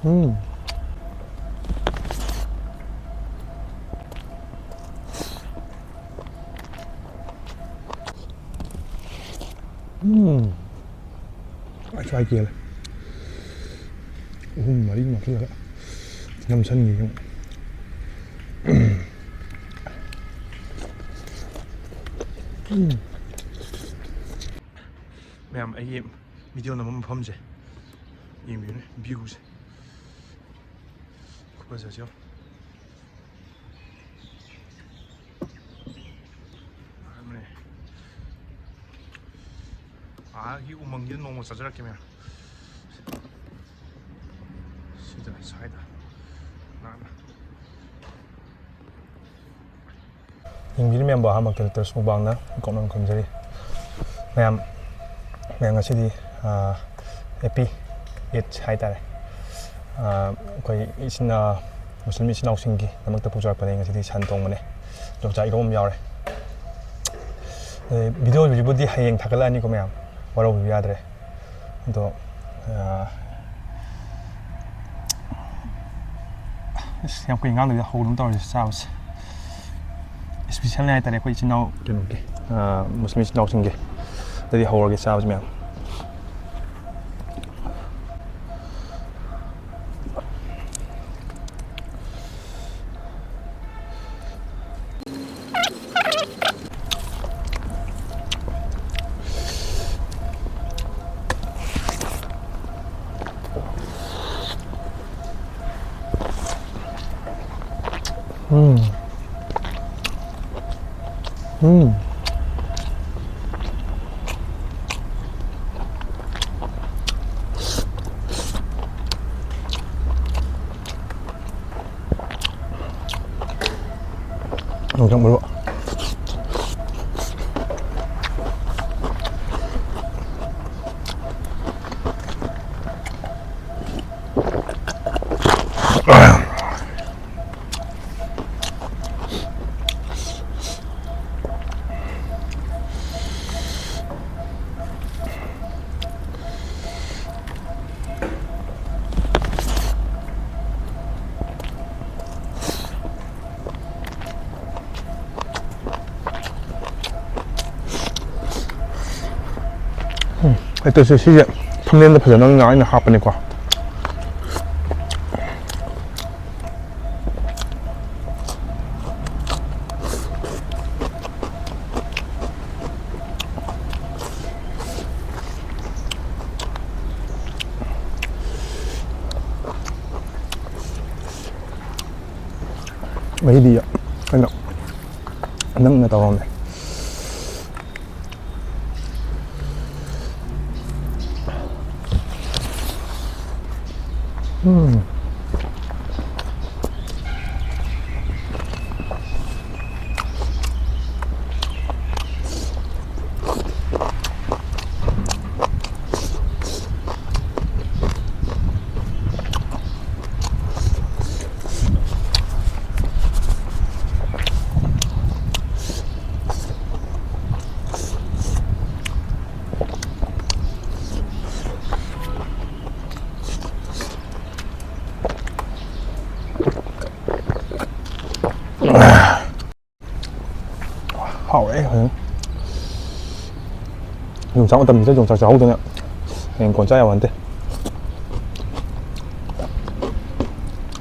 음. 아이기래. 말이 막히더라. 남산이. ꯃꯌꯥꯝ ꯑꯩꯒꯤ ꯚꯤꯗꯤꯑꯣ ꯅꯝꯕ ꯃꯐꯝꯁꯦ ꯌꯦꯡꯕꯤꯌꯨꯅꯦ ꯚ꯭ꯌꯨꯁꯦ ꯈꯨꯐꯖꯁꯦ ꯌꯦꯡꯉꯣ 이 우멍기는 너무 짜증나게 면 시다 사이다 나나 ꯌꯦꯡꯕꯤꯔꯤ ꯃꯌꯥꯝꯕꯨ ꯑꯍꯥꯟꯕ ꯀꯦꯔꯦꯛꯇꯔ ꯁꯨꯕꯥꯡꯅ ꯀꯣꯛꯅꯝ ꯈꯨꯝꯖꯔꯤ ꯃꯌꯥꯝ ꯉꯁꯤꯗꯤ ꯍꯦꯄꯤ ꯏꯠ ꯍꯥꯏꯇꯥꯔꯦ ꯑꯩꯈꯣꯏ ꯃꯨꯁꯂꯤꯝ ꯏꯆꯤꯟ ꯏꯅꯥꯎꯁꯤꯡꯒꯤꯗꯃꯛꯇ ꯄꯨꯖꯔꯛꯄꯅꯦ ꯉꯁꯤꯗꯤ ꯁꯟ ꯊꯣꯡꯕꯅꯦ ꯌꯣꯡꯆꯥꯛ ꯏꯔꯣꯝꯕ ꯌꯥꯎꯔꯦ ꯚꯤꯗꯤꯑꯣꯁꯤꯕꯨꯗꯤ ꯍꯌꯦꯡ ꯊꯥꯒꯠꯂꯛꯑꯅꯤꯀꯣ ꯃꯌꯥꯝ ꯋꯥꯔꯧꯕꯤꯕ ꯌꯥꯗ꯭ꯔꯦ ꯑꯗꯣ ꯌꯥꯝ ꯀꯨꯏꯅ ꯉꯥꯡꯗꯕꯤꯗ ꯍꯧꯗꯨꯝ ꯇꯧꯔꯁꯤ ꯆꯥꯕꯁꯦ ꯏꯁꯄꯤꯁꯦꯜꯅꯤ ꯍꯥꯏꯇꯥꯔꯦ ꯑꯩꯈꯣꯏ ꯏꯆꯤꯟ ꯏꯅꯥꯎ ꯀꯩꯅꯣꯒꯤ ꯃꯨꯁꯂꯤꯝ ꯏꯆꯤꯟ ꯏꯅꯥꯎꯁꯤꯡꯒꯤ ꯑꯗꯨꯗꯤ ꯍꯧꯔꯒꯦ ꯆꯥꯕꯁꯦ ꯃꯌꯥꯝ 영장 물어 하여튼 시제 텀네일도 펴져나는 거 아니나 하프니까 mấy đi ạ anh ạ nâng người tàu này 하오래 용창 어떤 미세 용창 자우더냐 엔 건짜야 완데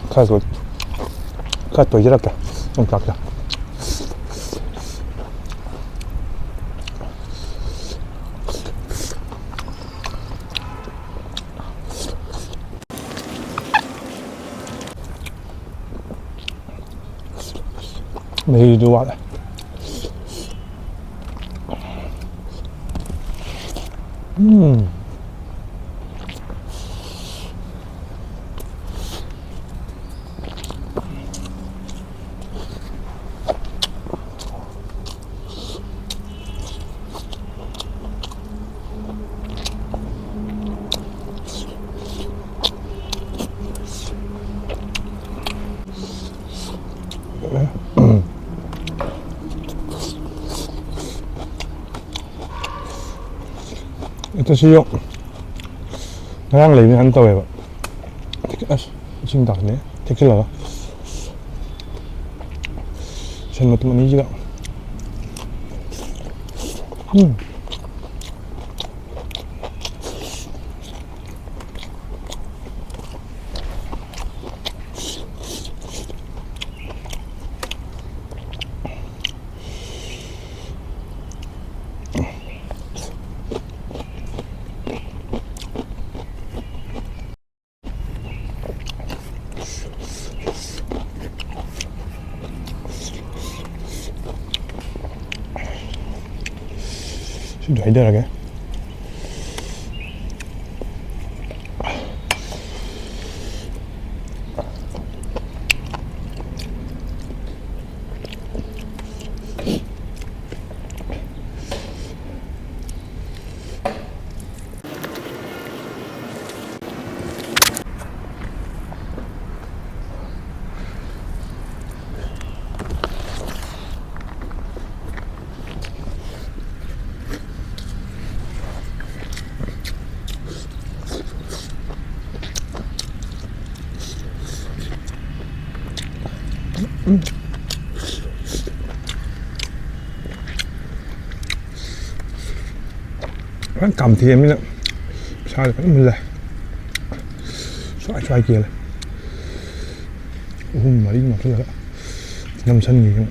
가서 가또 이렇게 용창자 매일 좋아해 일단 시용 그냥 레이는 한 떠요 지금 다 그네 데킬라가 전 것도 많이 지가 진짜 이대라게 Nó cầm thì em mới sao phải mình lại xoay kia này mà đi ngọt rồi đó ngâm xanh gì không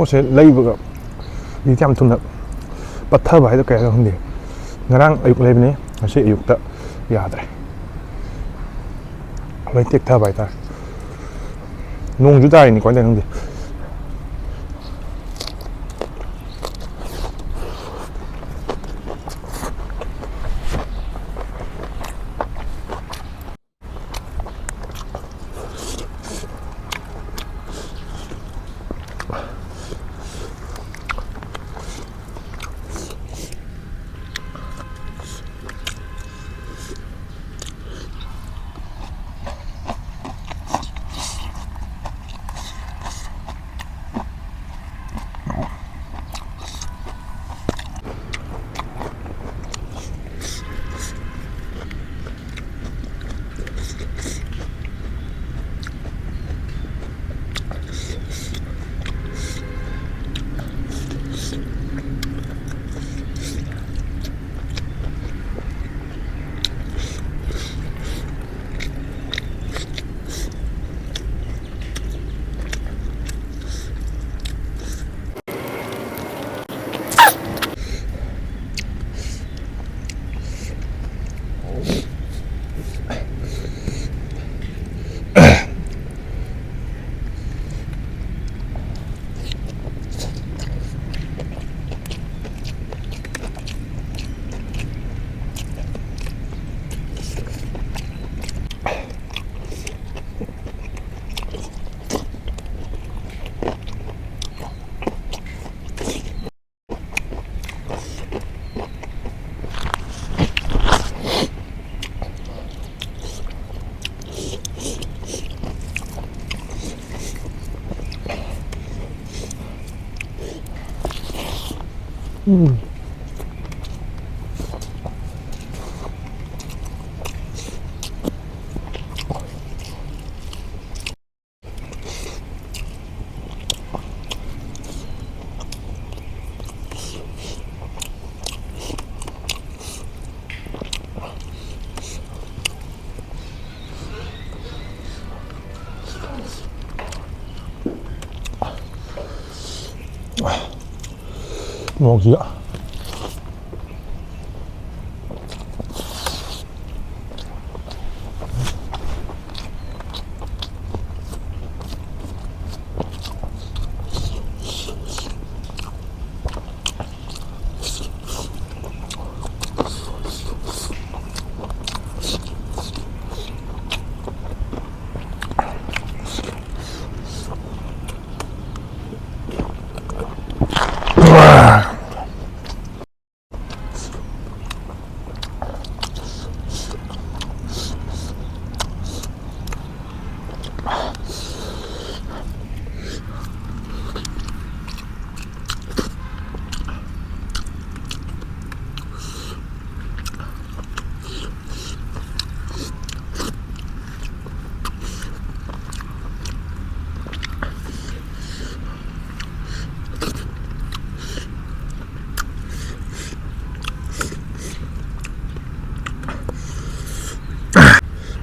sẽ lấy vừa đi theo thun được bắt thơ bài tất cả không đi ngarang ayuk lấy bên này sẽ ayuk ta ya đây lấy tiếc thơ bài ta nung chúng ta thì có thể không đi 먹기야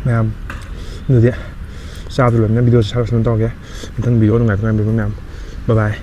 Mèo Được vậy. Sao thì lần video sẽ sao xong to kìa. Mình thân video trong ngày hôm nay mình với mèo. Bye bye.